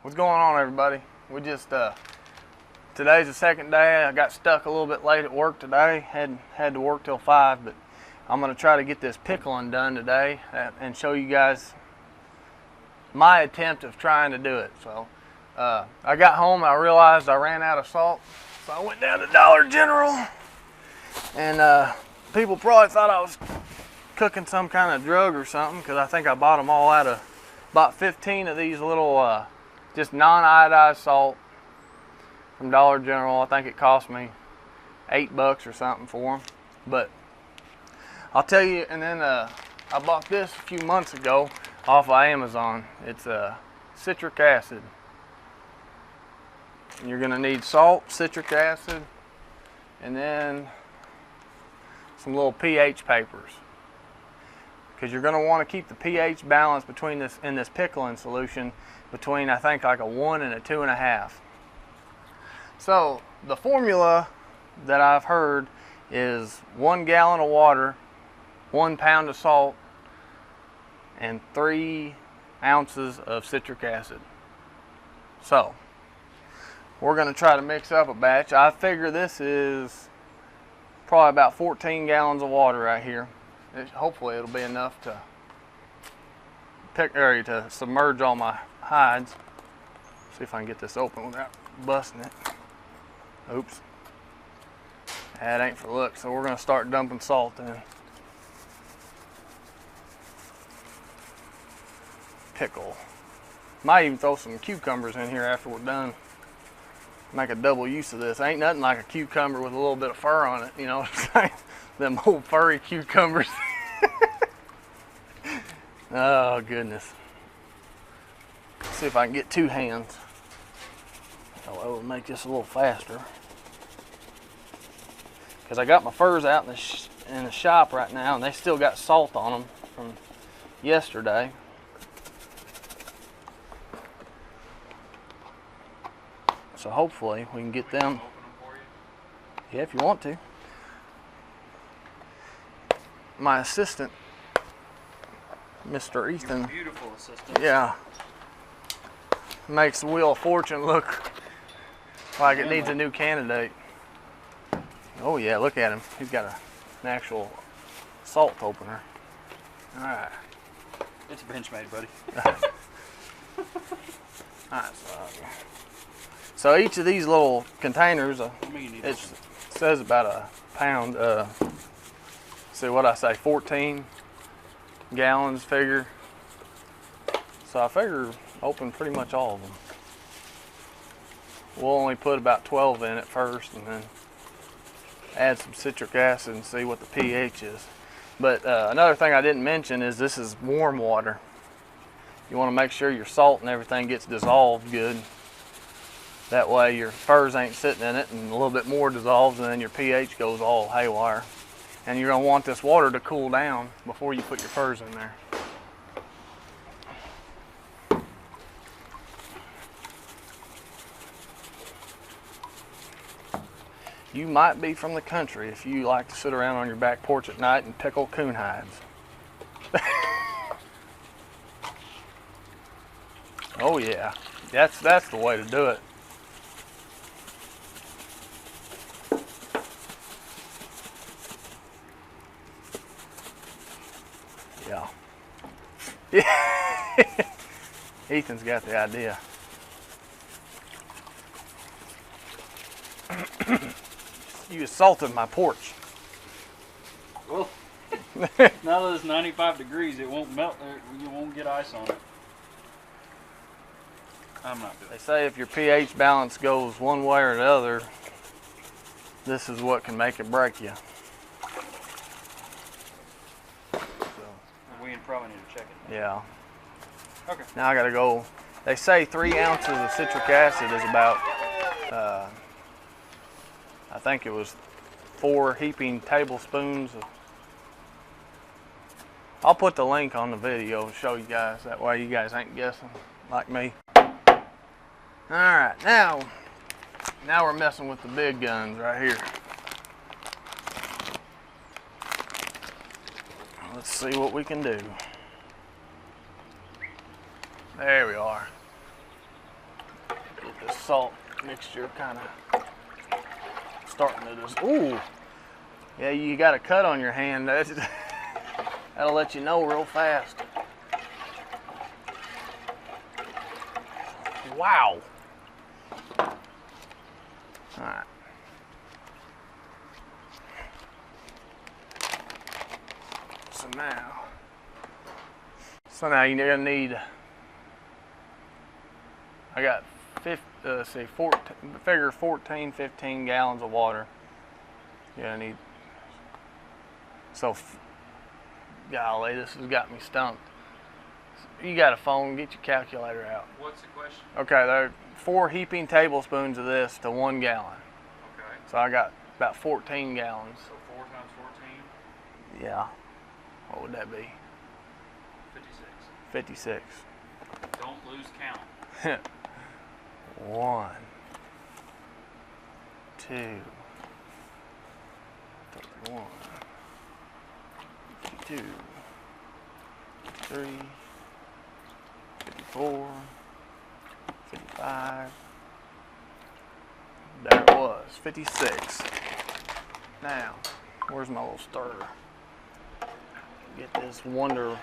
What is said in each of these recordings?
What's going on, everybody? We just today's the second day. I got stuck a little bit late at work today. Had to work till 5, but I'm gonna try to get this pickling done today and show you guys my attempt of trying to do it. So I got home and I realized I ran out of salt, so I went down to Dollar General, and people probably thought I was cooking some kind of drug or something, because I think I bought them all out of about 15 of these little just non-iodized salt from Dollar General. I think it cost me $8 or something for them. But I'll tell you, and then I bought this a few months ago off of Amazon. It's citric acid. And you're gonna need salt, citric acid, and then some little pH papers, because you're gonna want to keep the pH balance between this in this pickling solution between, I think, like a 1 and a 2.5. So the formula that I've heard is 1 gallon of water, 1 pound of salt, and 3 ounces of citric acid. So we're going to try to mix up a batch. I figure this is probably about 14 gallons of water right here. Hopefully it'll be enough to to submerge all my hides. See if I can get this open without busting it. Oops. That ain't for luck. So we're going to start dumping salt in. Pickle. Might even throw some cucumbers in here after we're done. Make a double use of this. Ain't nothing like a cucumber with a little bit of fur on it, you know what I'm saying? Them old furry cucumbers. Oh goodness. Let's see if I can get 2 hands. Oh, that will make this a little faster. Because I got my furs out in the shop right now, and they still got salt on them from yesterday. So hopefully we can get them. Yeah, if you want to. My assistant, Mr. Ethan. Beautiful assistant. Yeah. Makes the Wheel of Fortune look like it needs a new candidate. Oh yeah, look at him. He's got an actual salt opener. All right. It's Benchmade, buddy. All right. So each of these little containers, it says about a pound. See what I say, 14 gallons figure. So I figure open pretty much all of them. We'll only put about 12 in it first, and then add some citric acid and see what the pH is. But another thing I didn't mention is this is warm water. You want to make sure your salt and everything gets dissolved good. That way your furs ain't sitting in it and a little bit more dissolves, and then your pH goes all haywire. And you're going to want this water to cool down before you put your furs in there. You might be from the country if you like to sit around on your back porch at night and pickle coon hides. Oh yeah, that's the way to do it. Yeah. Yeah. Ethan's got the idea. You assaulted my porch. Well, now that it's 95 degrees, it won't melt. You won't get ice on it. I'm not doing it. They say if your pH balance goes one way or the other, this is what can make it break you. We probably need to check it. Yeah. Okay. Now I gotta go. They say 3 ounces of citric acid is about, I think it was 4 heaping tablespoons of. I'll put the link on the video to show you guys. That way you guys ain't guessing like me. All right, now we're messing with the big guns right here. Let's see what we can do. There we are. this salt mixture kind of starting to just, ooh. Yeah, you got a cut on your hand. That'll let you know real fast. Wow. All right. So now you're gonna need, I got 14, 15 gallons of water. You're gonna need, so, golly, this has got me stumped. You got a phone, get your calculator out. What's the question? Okay, there are 4 heaping tablespoons of this to 1 gallon. Okay. So I got about 14 gallons. So 4 times 14? Yeah. What would that be? 56. 56. Don't lose count. 1, 2, 31, 52, 53, 54, 55. There it was, 56. Now, where's my little stirrer? Get this Wonder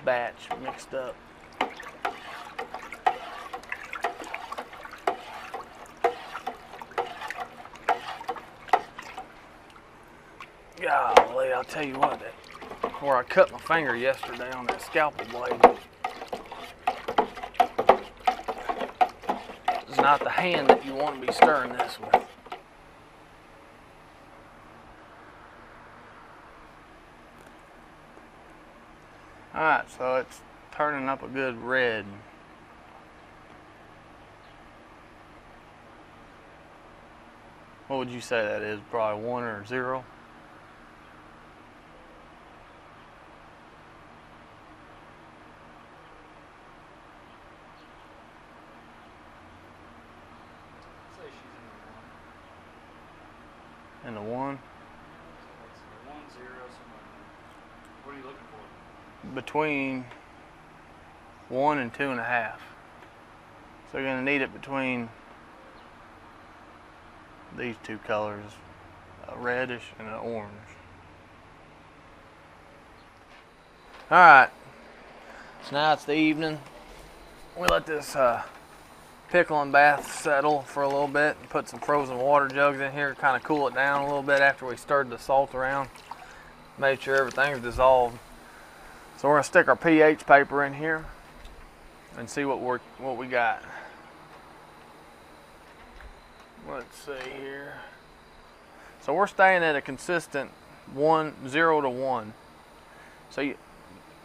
batch mixed up. Golly, I'll tell you what, where I cut my finger yesterday on that scalpel blade, it's not the hand that you want to be stirring this with. Alright, so it's turning up a good red. What would you say that is? Probably 1 or 0? I'd say she's In the 1? 1, 0, somewhere. What are you looking for? Between 1 and 2.5. So you're going to need it between these two colors, a reddish and an orange. Alright, so now it's the evening. We let this pickling bath settle for a little bit and put some frozen water jugs in here to kind of cool it down a little bit after we stirred the salt around. Made sure everything's dissolved. So we're going to stick our pH paper in here and see what we got. Let's see here. So we're staying at a consistent 0 to 1. So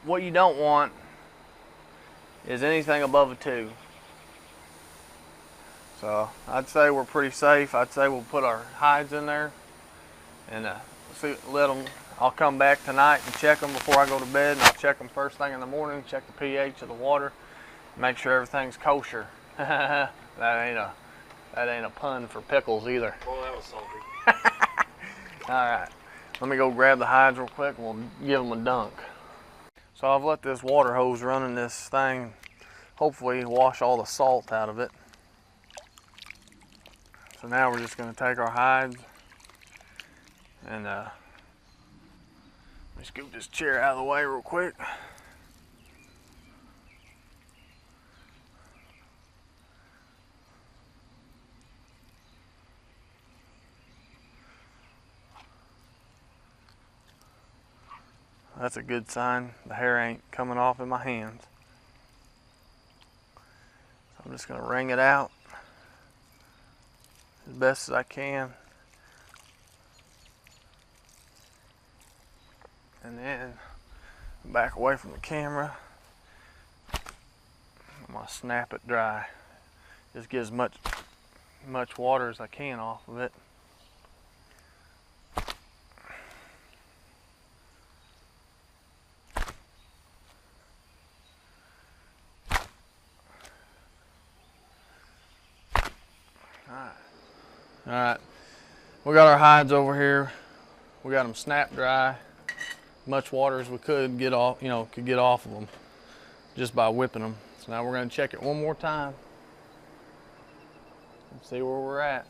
what you don't want is anything above a 2. So I'd say we're pretty safe. I'd say we'll put our hides in there and let them. I'll come back tonight and check them before I go to bed, and I'll check them first thing in the morning, check the pH of the water, make sure everything's kosher. That ain't a pun for pickles either. Oh, that was salty. Alright, let me go grab the hides real quick and we'll give them a dunk. So I've let this water hose run in this thing, hopefully wash all the salt out of it. So now we're just going to take our hides and let me scoop this chair out of the way real quick. That's a good sign. The hair ain't coming off in my hands. So I'm just going to wring it out as best as I can. And then back away from the camera. I'm going to snap it dry. Just get as much water as I can off of it. Alright, we got our hides over here. We got them snap dry. Much water as we could get off, could get off of them just by whipping them. So now we're going to check it one more time. and see where we're at.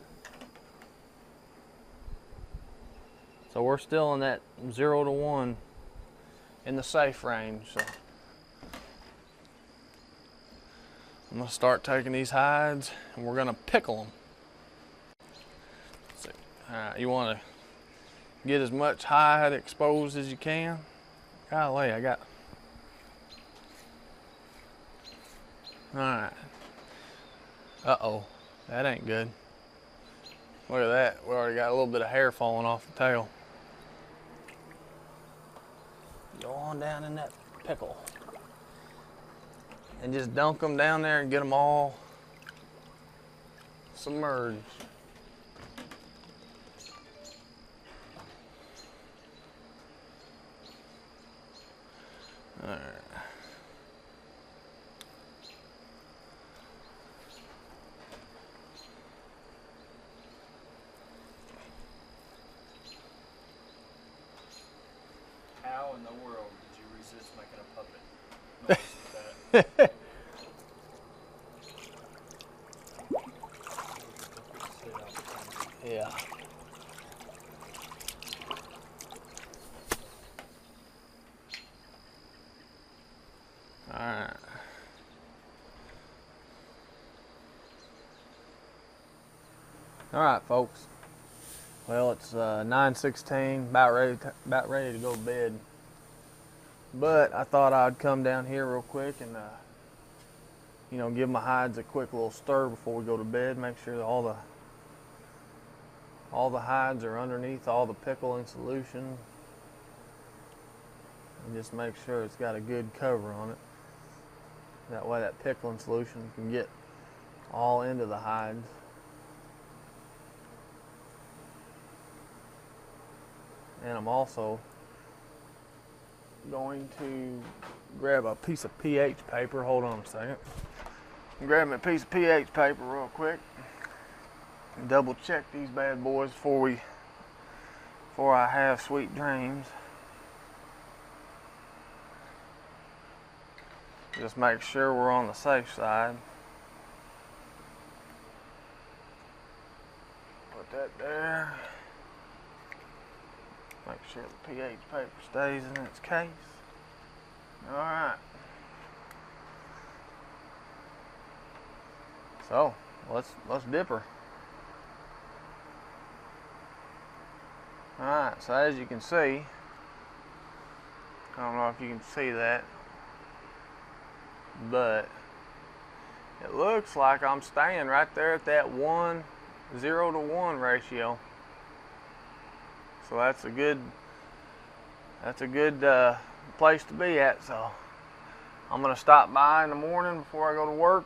So we're still in that 0 to 1 in the safe range. So I'm gonna start taking these hides and we're gonna pickle them. So, you wanna get as much hide exposed as you can. Golly, I got. Alright. Uh-oh, that ain't good. Look at that, we already got a little bit of hair falling off the tail. Go on down in that pickle. And just dunk them down there and get them all submerged. All right. How in the world did you resist making a puppet noise with that? Yeah. All right. All right, folks. Well, it's 9:16, about ready to go to bed. But I thought I'd come down here real quick and you know, give my hides a quick little stir before we go to bed. Make sure that all the hides are underneath all the pickling solution, and just make sure it's got a good cover on it. That way that pickling solution can get all into the hides. And I'm also going to grab a piece of pH paper. Hold on a second. Grab me a piece of pH paper real quick. And double check these bad boys before I have sweet dreams. Just make sure we're on the safe side. Put that there. Make sure the pH paper stays in its case. Alright. So, let's dip her. Alright, so as you can see, I don't know if you can see that, but it looks like I'm staying right there at that 0 to 1 ratio. So that's a good place to be at. So I'm gonna stop by in the morning before I go to work,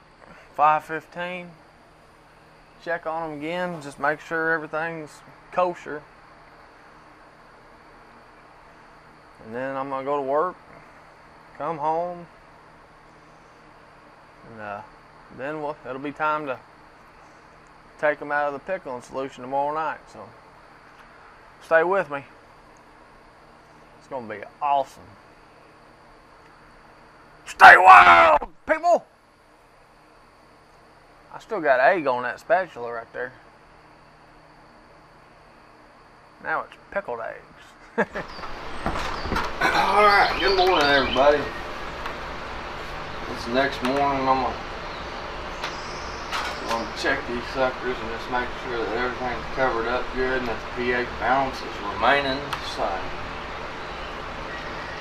5:15. Check on them again, just make sure everything's kosher. And then I'm gonna go to work, come home, and then it'll be time to take them out of the pickling solution tomorrow night. So stay with me. It's gonna be awesome. Stay wild, people! I still got egg on that spatula right there. Now it's pickled eggs. Alright, good morning everybody. It's next morning. I'm gonna check these suckers and just make sure that everything's covered up good and that the pH balance is remaining the same.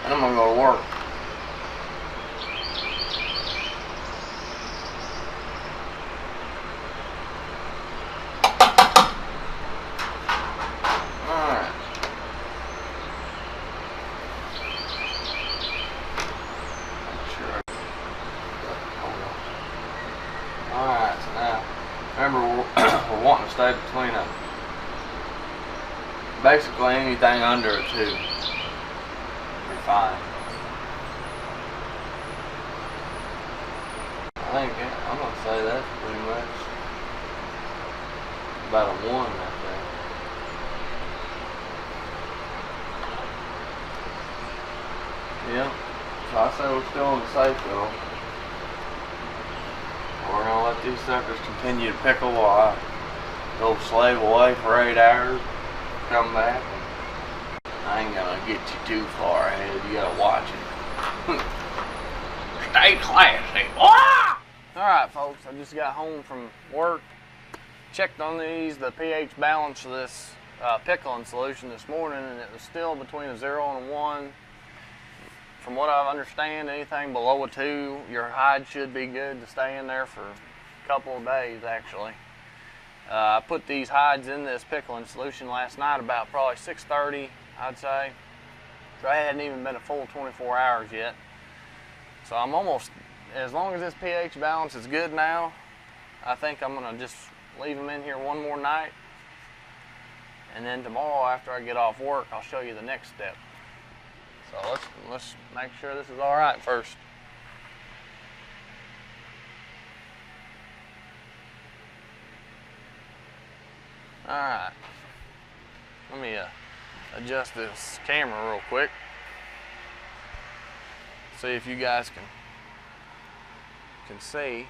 And I'm gonna go to work. Alright. Alright, so now, remember we're wanting to stay between basically anything under a 2. We're fine. I'm gonna say that's pretty much about a 1 right there. Yeah, so I say we're still in the safe though. We're gonna let these suckers continue to pickle while I go slave away for 8 hours, come back. I ain't gonna get you too far ahead. You gotta watch it. Stay classy. Ah! Alright folks, I just got home from work. Checked on these, the pH balance of this pickling solution this morning, and it was still between a 0 and a 1. From what I understand, anything below a 2, your hide should be good to stay in there for a couple of days actually. I put these hides in this pickling solution last night about probably 6:30, I'd say. So it hadn't even been a full 24 hours yet. So I'm almost, as long as this pH balance is good now, I think I'm gonna just leave them in here one more night. And then tomorrow after I get off work, I'll show you the next step. So let's make sure this is all right first. All right, let me adjust this camera real quick. See if you guys can see.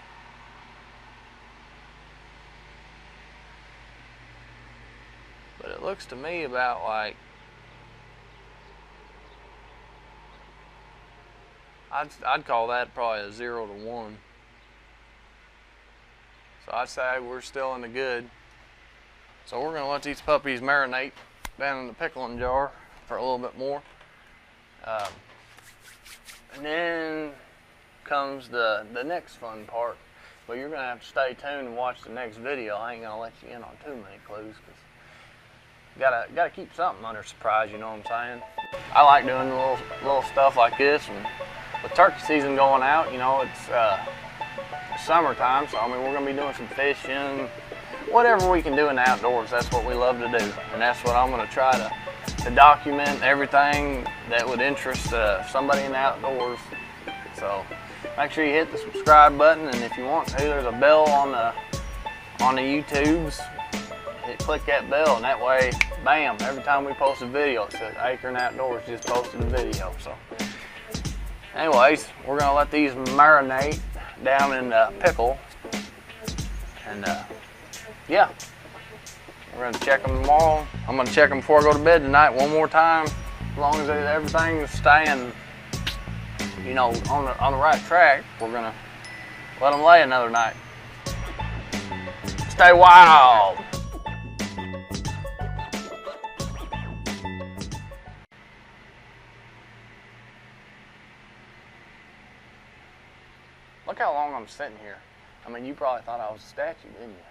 But it looks to me about like I'd call that probably a 0 to 1. So I'd say we're still in the good. So we're gonna let these puppies marinate down in the pickling jar for a little bit more. And then comes the next fun part. But you're gonna have to stay tuned and watch the next video. I ain't gonna let you in on too many clues, because gotta keep something under surprise, you know what I'm saying? I like doing little stuff like this, and with turkey season going out, you know, it's summertime, so I mean we're gonna be doing some fishing, whatever we can do in the outdoors. That's what we love to do, and that's what I'm gonna try to document, everything that would interest somebody in the outdoors. So make sure you hit the subscribe button, and if you want to, there's a bell on the YouTubes. Click that bell, and that way, bam, every time we post a video, it says Acre Outdoors just posted a video. So anyways, we're gonna let these marinate down in the pickle, and yeah, we're gonna check them tomorrow. I'm gonna check them before I go to bed tonight one more time. As long as everything's staying, you know, on the right track, we're gonna let them lay another night. Stay wild. Look how long I'm sitting here. I mean, you probably thought I was a statue, didn't you?